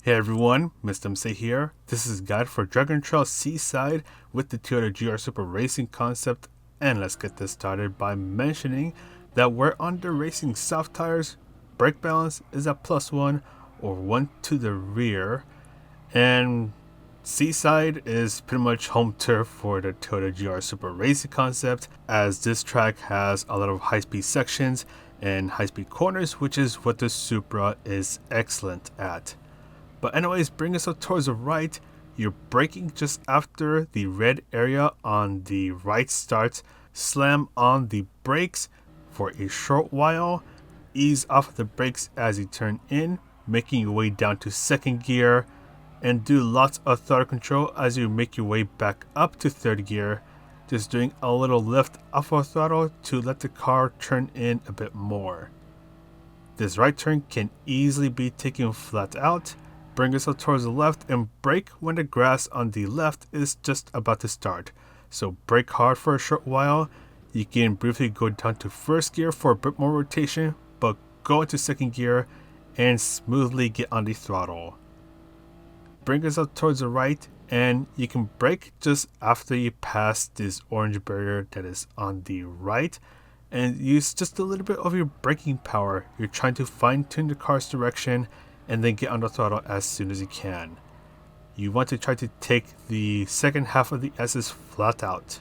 Hey everyone, Mr. MC here. This is a guide for Dragon Trail Seaside with the Toyota GR Supra racing concept, and let's get this started by mentioning that we're under racing soft tires, brake balance is at +1 or 1 to the rear, and Seaside is pretty much home turf for the Toyota GR Supra racing concept, as this track has a lot of high-speed sections and high-speed corners, which is what the Supra is excellent at. But anyways, bring us up towards the right. You're braking just after the red area on the right starts. Slam on the brakes for a short while. Ease off the brakes as you turn in, making your way down to second gear. And do lots of throttle control as you make your way back up to third gear. Just doing a little lift off of throttle to let the car turn in a bit more. This right turn can easily be taken flat out. Bring yourself towards the left and brake when the grass on the left is just about to start. So brake hard for a short while. You can briefly go down to first gear for a bit more rotation, but go into second gear and smoothly get on the throttle. Bring yourself towards the right and you can brake just after you pass this orange barrier that is on the right, and use just a little bit of your braking power. You're trying to fine tune the car's direction and then get on the throttle as soon as you can. You want to try to take the second half of the S's flat out.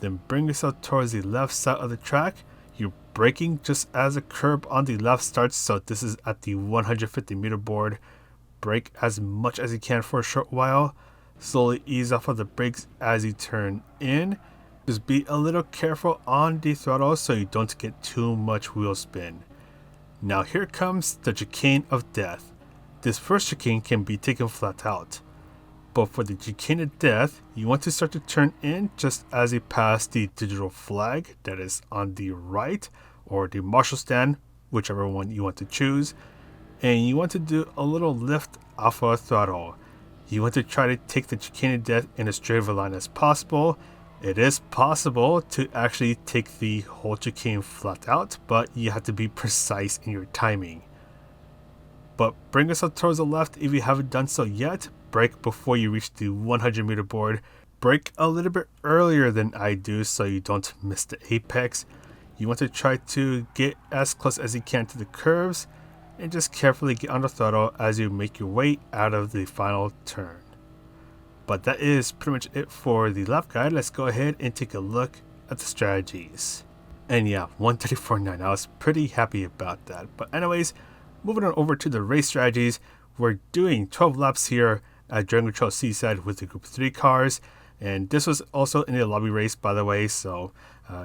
Then bring yourself towards the left side of the track. You're braking just as the curb on the left starts, so this is at the 150 meter board. Brake as much as you can for a short while. Slowly ease off of the brakes as you turn in. Just be a little careful on the throttle so you don't get too much wheel spin. Now here comes the chicane of death. This first chicane can be taken flat out. But for the chicane of death, you want to start to turn in just as you pass the digital flag that is on the right, or the marshal stand, whichever one you want to choose. And you want to do a little lift off of throttle. You want to try to take the chicane of death in as straight of a line as possible. It is possible to actually take the whole chicane flat out, but you have to be precise in your timing. But bring yourself towards the left if you haven't done so yet. Brake before you reach the 100 meter board. Brake a little bit earlier than I do so you don't miss the apex. You want to try to get as close as you can to the curves, and just carefully get on the throttle as you make your way out of the final turn. But that is pretty much it for the lap guide. Let's go ahead and take a look at the strategies. And yeah, 134.9. I was pretty happy about that. But anyways, moving on over to the race strategies. We're doing 12 laps here at Dragon Trail Seaside with the Group 3 cars. And this was also in a lobby race, by the way. So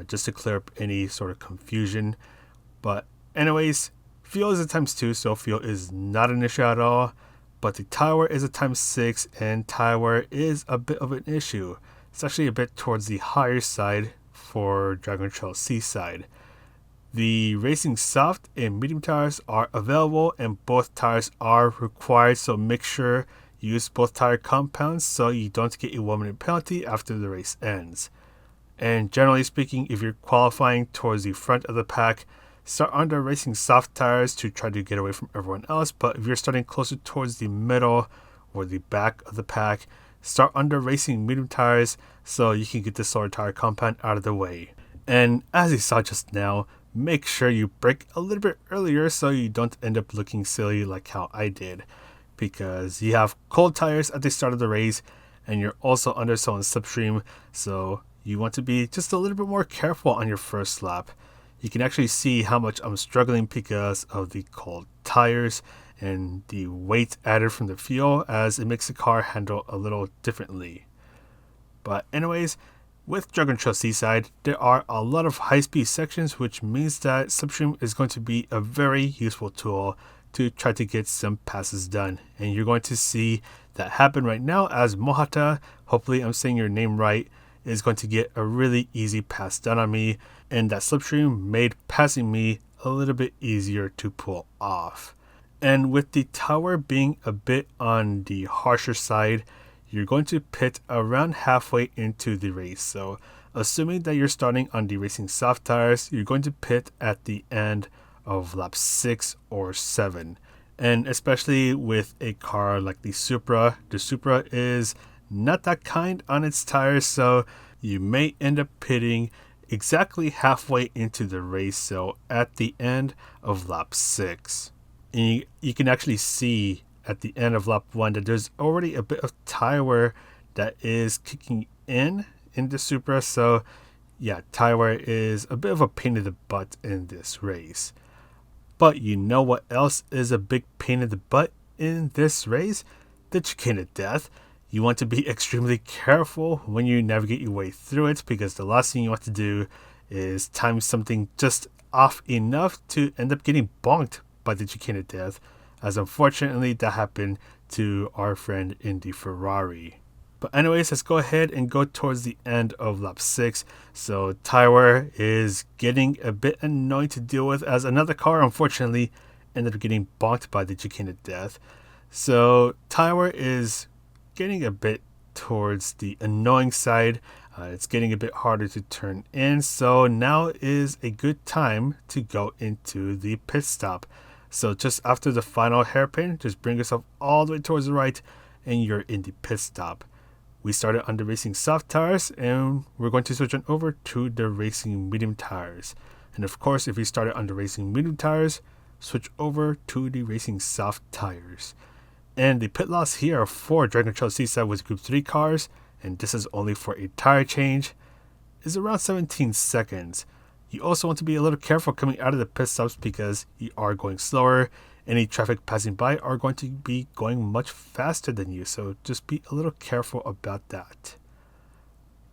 just to clear up any sort of confusion. But anyways, fuel is a ×2, so fuel is not an issue at all. But the tire wear is a ×6, and tire wear is a bit of an issue. It's actually a bit towards the higher side for Dragon Trail Seaside. The racing soft and medium tires are available, and both tires are required, so make sure you use both tire compounds so you don't get a 1-minute penalty after the race ends. And generally speaking, if you're qualifying towards the front of the pack, start under racing soft tires to try to get away from everyone else, but if you're starting closer towards the middle or the back of the pack, start under racing medium tires so you can get the solar tire compound out of the way. And as you saw just now, make sure you brake a little bit earlier so you don't end up looking silly like how I did, because you have cold tires at the start of the race and you're also under someone's slipstream, so you want to be just a little bit more careful on your first lap. You can actually see how much I'm struggling because of the cold tires and the weight added from the fuel, as it makes the car handle a little differently. But anyways, with Dragon Trail Seaside, there are a lot of high-speed sections, which means that slipstream is going to be a very useful tool to try to get some passes done. And you're going to see that happen right now as Mohata, hopefully I'm saying your name right, is going to get a really easy pass done on me, and that slipstream made passing me a little bit easier to pull off. And with the tower being a bit on the harsher side, you're going to pit around halfway into the race. So assuming that you're starting on the racing soft tires, you're going to pit at the end of lap 6 or 7. And especially with a car like the Supra is not that kind on its tires, so you may end up pitting exactly halfway into the race, so at the end of lap 6. And you can actually see at the end of lap 1 that there's already a bit of tire wear that is kicking in the Supra, so yeah, tire wear is a bit of a pain in the butt in this race. But you know what else is a big pain in the butt in this race? The chicane of death. You want to be extremely careful when you navigate your way through it, because the last thing you want to do is time something just off enough to end up getting bonked by the chicane of death, as unfortunately that happened to our friend in the Ferrari. But anyways, let's go ahead and go towards the end of lap 6. So tire wear is getting a bit annoying to deal with, as another car unfortunately ended up getting bonked by the chicane of death. So tire wear is getting a bit towards the annoying side. It's getting a bit harder to turn in, so now is a good time to go into the pit stop. So just after the final hairpin, just bring yourself all the way towards the right and you're in the pit stop. We started on the racing soft tires, and we're going to switch on over to the racing medium tires. And of course, if you started on the racing medium tires, switch over to the racing soft tires. And the pit loss here for Dragon Trail Seaside with Group 3 cars, and this is only for a tire change, is around 17 seconds. You also want to be a little careful coming out of the pit stops, because you are going slower. Any traffic passing by are going to be going much faster than you, so just be a little careful about that.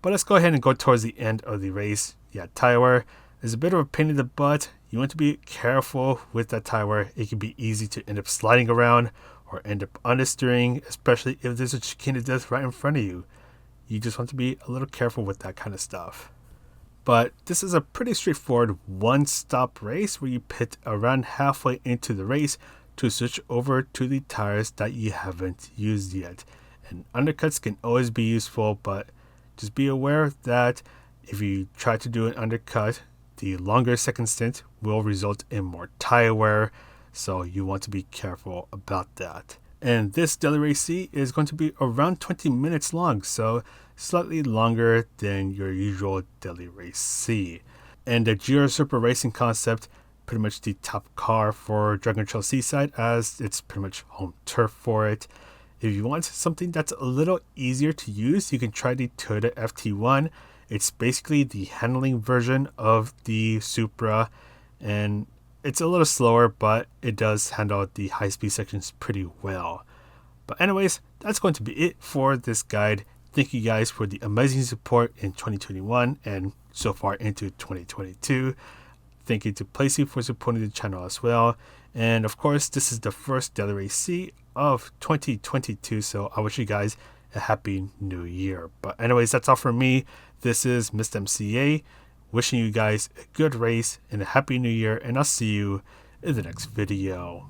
But let's go ahead and go towards the end of the race. Yeah, tire wear is a bit of a pain in the butt. You want to be careful with that tire wear. It can be easy to end up sliding around or end up understeering, especially if there's a chicane of death right in front of you. You just want to be a little careful with that kind of stuff. But this is a pretty straightforward one-stop race where you pit around halfway into the race to switch over to the tires that you haven't used yet. And undercuts can always be useful, but just be aware that if you try to do an undercut, the longer second stint will result in more tire wear, so you want to be careful about that. And this daily race C is going to be around 20 minutes long, so slightly longer than your usual daily race C. And the Giro Supra racing concept, pretty much the top car for Dragon Trail Seaside, as it's pretty much home turf for it. If you want something that's a little easier to use, you can try the Toyota FT1. It's basically the handling version of the Supra, and it's a little slower, but it does handle the high-speed sections pretty well. But anyways, that's going to be it for this guide. Thank you guys for the amazing support in 2021 and so far into 2022. Thank you to Playseat for supporting the channel as well. And of course, this is the first daily race C of 2022, so I wish you guys a happy new year. But anyways, that's all from me. This is Mr. MCA, wishing you guys a good race and a happy new year, and I'll see you in the next video.